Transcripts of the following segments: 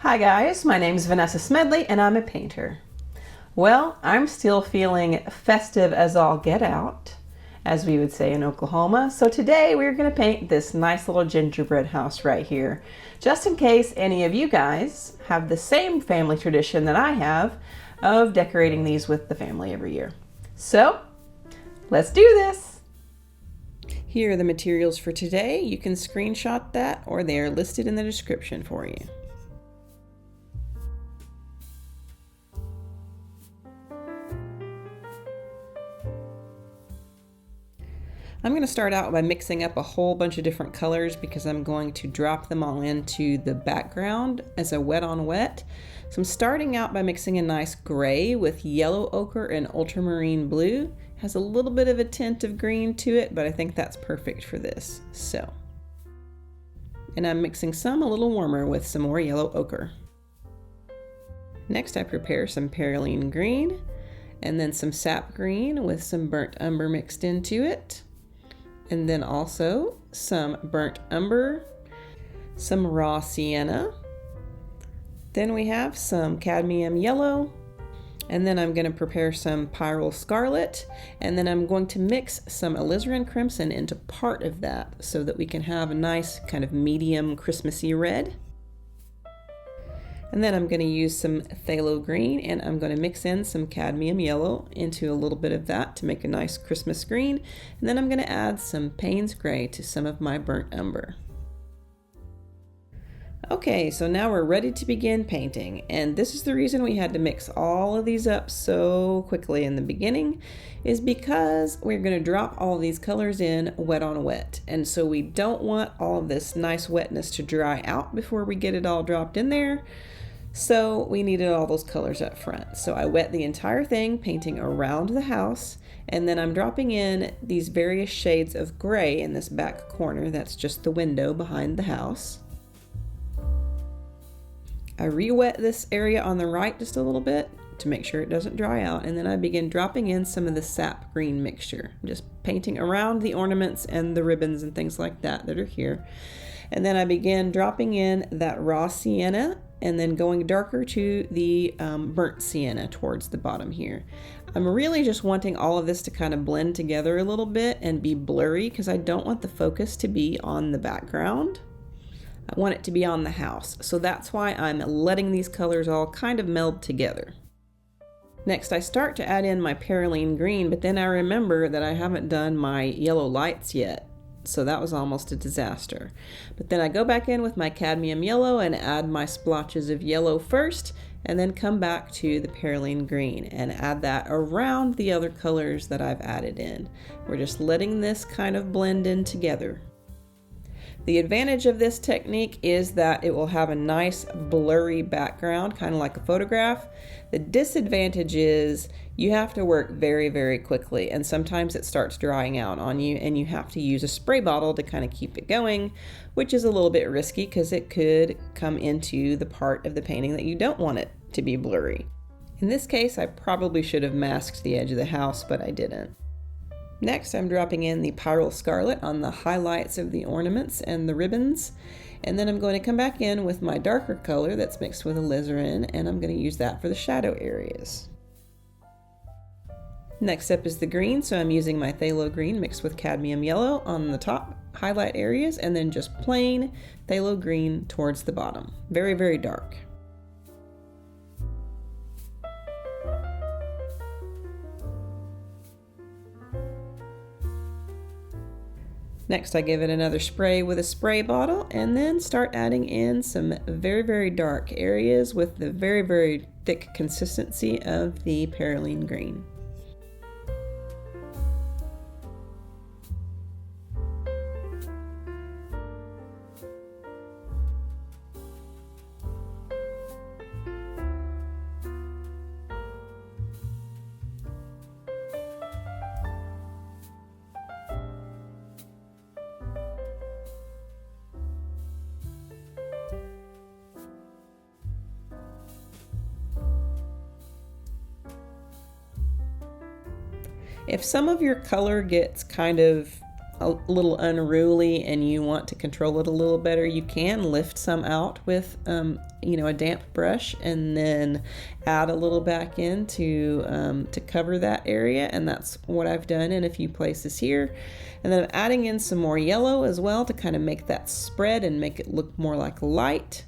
Hi guys, my name is Vanessa Smedley and I'm a painter. Well, I'm still feeling festive as all get out, as we would say in Oklahoma. So today we're going to paint this nice little gingerbread house right here, just in case any of you guys have the same family tradition that I have of decorating these with the family every year. So let's do this. Here are the materials for today. You can screenshot that or they are listed in the description for you. I'm going to start out by mixing up a whole bunch of different colors because I'm going to drop them all into the background as a wet on wet. So I'm starting out by mixing a nice gray with yellow ochre and ultramarine blue. It has a little bit of a tint of green to it, but I think that's perfect for this. And I'm mixing some a little warmer with some more yellow ochre. Next I prepare some Perylene Green and then some Sap Green with some burnt umber mixed into it. And then also some burnt umber, some raw sienna. Then we have some cadmium yellow. And then I'm going to prepare some Pyrrol Scarlet. And then I'm going to mix some alizarin crimson into part of that so that we can have a nice kind of medium Christmassy red. And then I'm going to use some Pthalo Green and I'm going to mix in some Cadmium Yellow into a little bit of that to make a nice Christmas green. And then I'm going to add some Payne's Gray to some of my burnt umber. Okay, so now we're ready to begin painting. And this is the reason we had to mix all of these up so quickly in the beginning, is because we're going to drop all of these colors in wet on wet. And so we don't want all of this nice wetness to dry out before we get it all dropped in there. So we needed all those colors up front. So I wet the entire thing, painting around the house, and then I'm dropping in these various shades of gray in this back corner. That's just the window behind the house. I re-wet this area on the right just a little bit to make sure it doesn't dry out, and then I begin dropping in some of the Sap Green mixture, just painting around the ornaments and the ribbons and things like that are here. And then I begin dropping in that raw sienna and then going darker to the burnt sienna towards the bottom here. I'm really just wanting all of this to kind of blend together a little bit and be blurry because I don't want the focus to be on the background. I want it to be on the house. So that's why I'm letting these colors all kind of meld together. Next, I start to add in my Perylene Green, but then I remember that I haven't done my yellow lights yet. So that was almost a disaster. But then I go back in with my Cadmium Yellow and add my splotches of yellow first, and then come back to the Perylene Green and add that around the other colors that I've added in. We're just letting this kind of blend in together. The advantage of this technique is that it will have a nice blurry background, kind of like a photograph. The disadvantage is you have to work very, very quickly, and sometimes it starts drying out on you and you have to use a spray bottle to kind of keep it going, which is a little bit risky because it could come into the part of the painting that you don't want it to be blurry. In this case, I probably should have masked the edge of the house, but I didn't. Next, I'm dropping in the Pyrrol Scarlet on the highlights of the ornaments and the ribbons. And then I'm going to come back in with my darker color that's mixed with alizarin, and I'm going to use that for the shadow areas. Next up is the green, so I'm using my Pthalo Green mixed with Cadmium Yellow on the top highlight areas, and then just plain Pthalo Green towards the bottom. Very, very dark. Next, I give it another spray with a spray bottle and then start adding in some very, very dark areas with the very, very thick consistency of the Perylene Green. If some of your color gets kind of a little unruly and you want to control it a little better, you can lift some out with, a damp brush and then add a little back in to cover that area. And that's what I've done in a few places here. And then I'm adding in some more yellow as well to kind of make that spread and make it look more like light.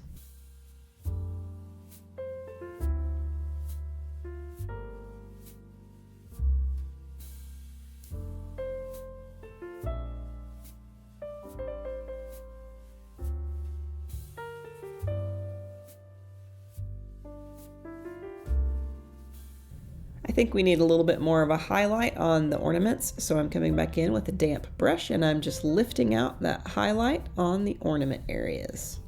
I think we need a little bit more of a highlight on the ornaments, so I'm coming back in with a damp brush and I'm just lifting out that highlight on the ornament areas.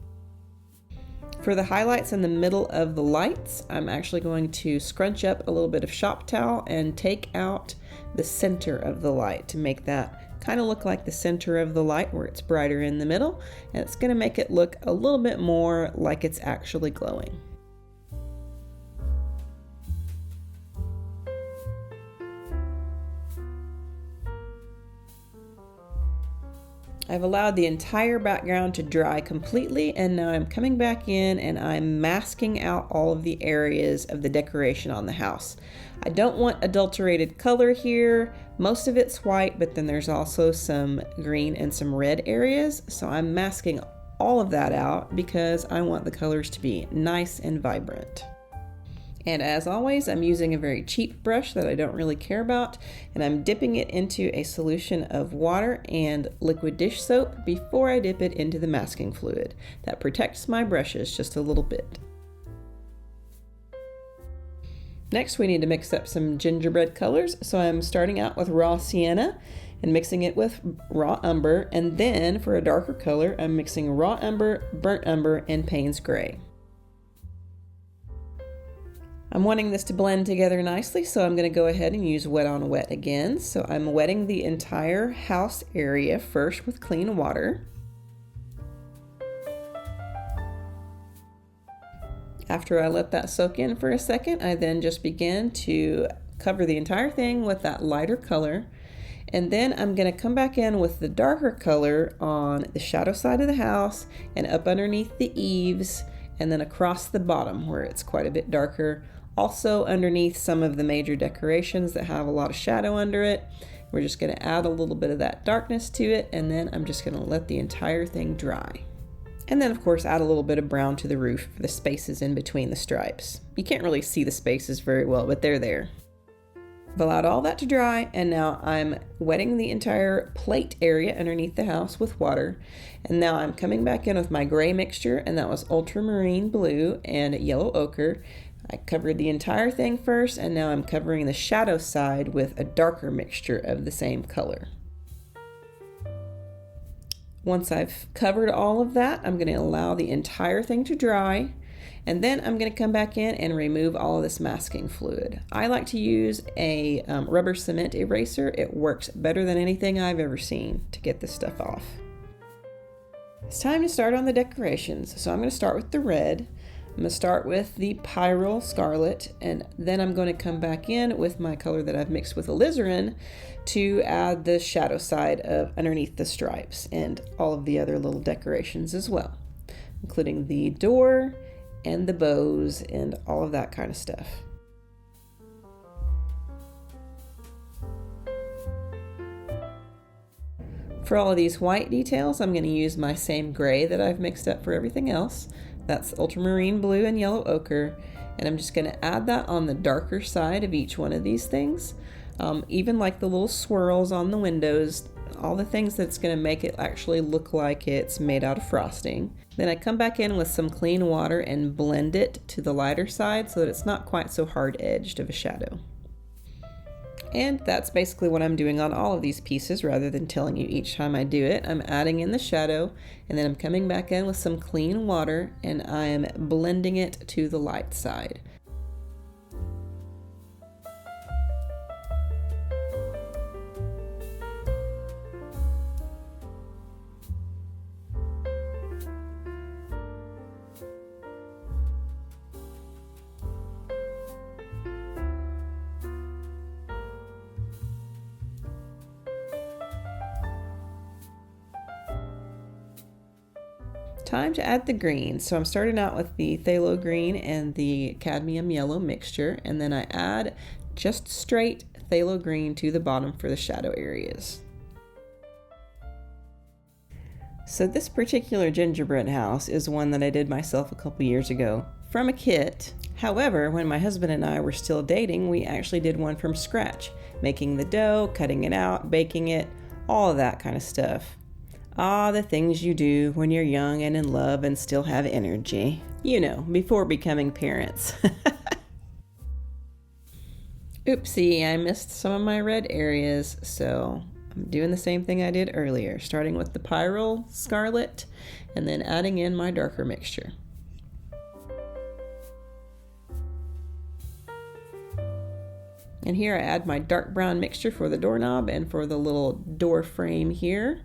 For the highlights in the middle of the lights, I'm actually going to scrunch up a little bit of shop towel and take out the center of the light to make that kind of look like the center of the light where it's brighter in the middle, and it's going to make it look a little bit more like it's actually glowing. I've allowed the entire background to dry completely, and now I'm coming back in and I'm masking out all of the areas of the decoration on the house. I don't want adulterated color here. Most of it's white, but then there's also some green and some red areas. So I'm masking all of that out because I want the colors to be nice and vibrant. And as always, I'm using a very cheap brush that I don't really care about, and I'm dipping it into a solution of water and liquid dish soap before I dip it into the masking fluid. That protects my brushes just a little bit. Next, we need to mix up some gingerbread colors, so I'm starting out with raw sienna and mixing it with raw umber, and then for a darker color, I'm mixing raw umber, burnt umber, and Payne's gray. I'm wanting this to blend together nicely, so I'm going to go ahead and use wet on wet again. So I'm wetting the entire house area first with clean water. After I let that soak in for a second, I then just begin to cover the entire thing with that lighter color. And then I'm going to come back in with the darker color on the shadow side of the house and up underneath the eaves and then across the bottom where it's quite a bit darker. Also underneath some of the major decorations that have a lot of shadow under it. We're just going to add a little bit of that darkness to it, and then I'm just going to let the entire thing dry. And then of course add a little bit of brown to the roof for the spaces in between the stripes. You can't really see the spaces very well, but they're there. I've allowed all that to dry, and now I'm wetting the entire plate area underneath the house with water. And now I'm coming back in with my gray mixture, and that was Ultramarine blue and yellow ochre. I covered the entire thing first, and now I'm covering the shadow side with a darker mixture of the same color. Once I've covered all of that, I'm going to allow the entire thing to dry, and then I'm going to come back in and remove all of this masking fluid. I like to use a rubber cement eraser. It works better than anything I've ever seen to get this stuff off. It's time to start on the decorations, so I'm going to start with the red. I'm going to start with the Pyrrol Scarlet, and then I'm going to come back in with my color that I've mixed with Alizarin to add the shadow side of underneath the stripes and all of the other little decorations as well, including the door and the bows and all of that kind of stuff. For all of these white details, I'm going to use my same gray that I've mixed up for everything else. That's ultramarine blue and yellow ochre, and I'm just going to add that on the darker side of each one of these things. Even like the little swirls on the windows, all the things that's going to make it actually look like it's made out of frosting. Then I come back in with some clean water and blend it to the lighter side so that it's not quite so hard-edged of a shadow. And that's basically what I'm doing on all of these pieces rather than telling you each time I do it. I'm adding in the shadow, and then I'm coming back in with some clean water and I'm blending it to the light side. Time to add the green. So I'm starting out with the Pthalo Green and the Cadmium Yellow mixture, and then I add just straight Pthalo Green to the bottom for the shadow areas. So this particular gingerbread house is one that I did myself a couple years ago from a kit. However, when my husband and I were still dating, we actually did one from scratch, making the dough, cutting it out, baking it, all of that kind of stuff. Ah, the things you do when you're young and in love and still have energy. You know, before becoming parents. Oopsie, I missed some of my red areas, so I'm doing the same thing I did earlier, starting with the Pyrrol Scarlet and then adding in my darker mixture. And here I add my dark brown mixture for the doorknob and for the little door frame here.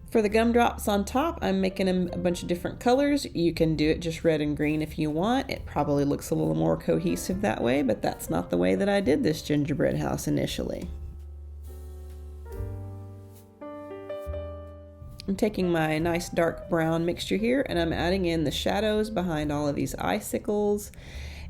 For the gumdrops on top, I'm making them a bunch of different colors. You can do it just red and green if you want. It probably looks a little more cohesive that way, but that's not the way that I did this gingerbread house initially. I'm taking my nice dark brown mixture here and I'm adding in the shadows behind all of these icicles.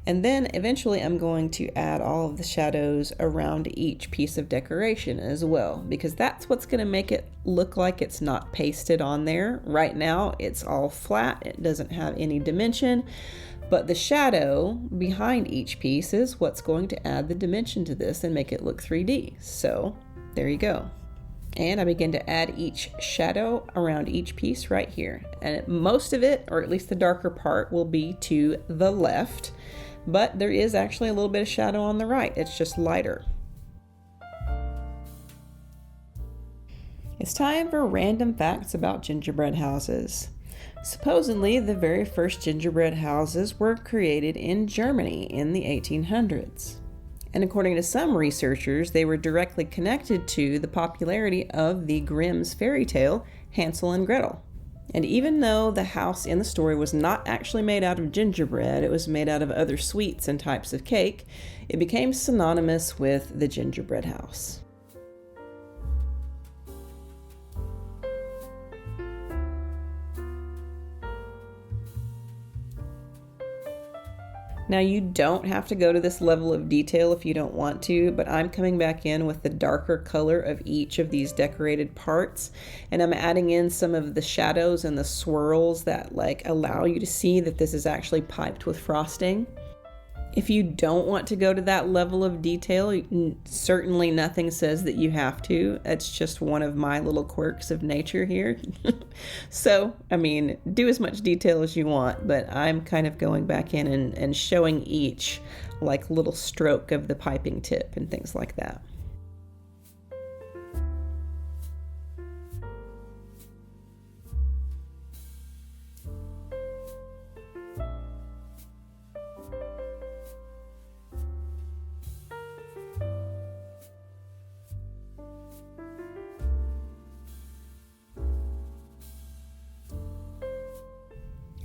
And then eventually I'm going to add all of the shadows around each piece of decoration as well, because that's what's going to make it look like it's not pasted on there. Right now it's all flat, it doesn't have any dimension, but the shadow behind each piece is what's going to add the dimension to this and make it look 3D. So there you go. And I begin to add each shadow around each piece right here. And most of it, or at least the darker part, will be to the left. But there is actually a little bit of shadow on the right. It's just lighter. It's time for random facts about gingerbread houses. Supposedly, the very first gingerbread houses were created in Germany in the 1800s. And according to some researchers, they were directly connected to the popularity of the Grimm's fairy tale, Hansel and Gretel. And even though the house in the story was not actually made out of gingerbread, it was made out of other sweets and types of cake, it became synonymous with the gingerbread house. Now you don't have to go to this level of detail if you don't want to, but I'm coming back in with the darker color of each of these decorated parts, and I'm adding in some of the shadows and the swirls that allow you to see that this is actually piped with frosting. If you don't want to go to that level of detail, certainly nothing says that you have to. It's just one of my little quirks of nature here. So, I mean, do as much detail as you want, but I'm kind of going back in and showing each little stroke of the piping tip and things like that.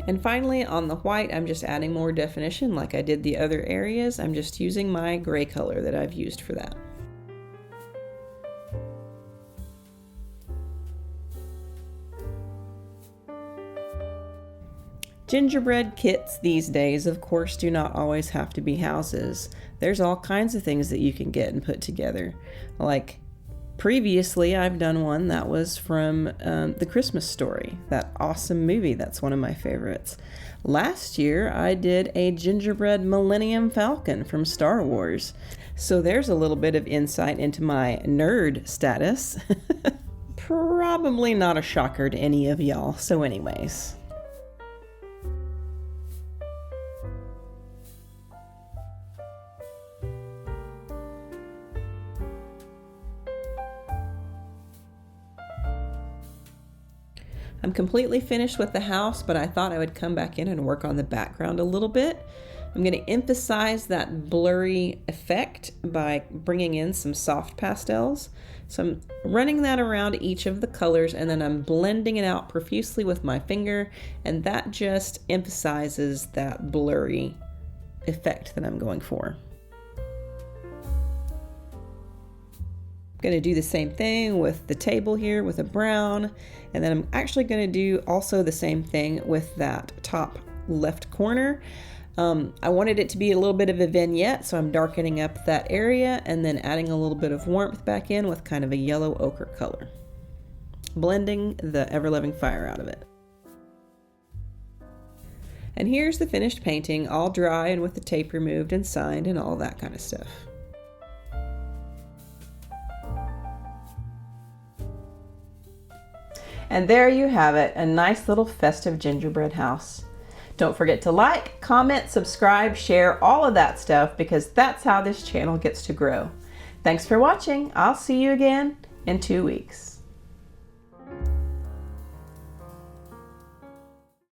And finally, on the white, I'm just adding more definition like I did the other areas. I'm just using my gray color that I've used for that. Gingerbread kits these days, of course, do not always have to be houses. There's all kinds of things that you can get and put together. Like previously, I've done one that was from The Christmas Story, that awesome movie. That's one of my favorites. Last year, I did a gingerbread Millennium Falcon from Star Wars. So there's a little bit of insight into my nerd status. Probably not a shocker to any of y'all. So anyways. I'm completely finished with the house, but I thought I would come back in and work on the background a little bit. I'm going to emphasize that blurry effect by bringing in some soft pastels. So I'm running that around each of the colors and then I'm blending it out profusely with my finger, and that just emphasizes that blurry effect that I'm going for. Going to do the same thing with the table here with a brown, and then I'm actually going to do also the same thing with that top left corner. I wanted it to be a little bit of a vignette, so I'm darkening up that area and then adding a little bit of warmth back in with kind of a yellow ochre color, blending the ever-loving fire out of it. And here's the finished painting, all dry and with the tape removed and signed and all that kind of stuff. And there you have it, a nice little festive gingerbread house. Don't forget to like, comment, subscribe, share, all of that stuff, because that's how this channel gets to grow. Thanks for watching. I'll see you again in 2 weeks.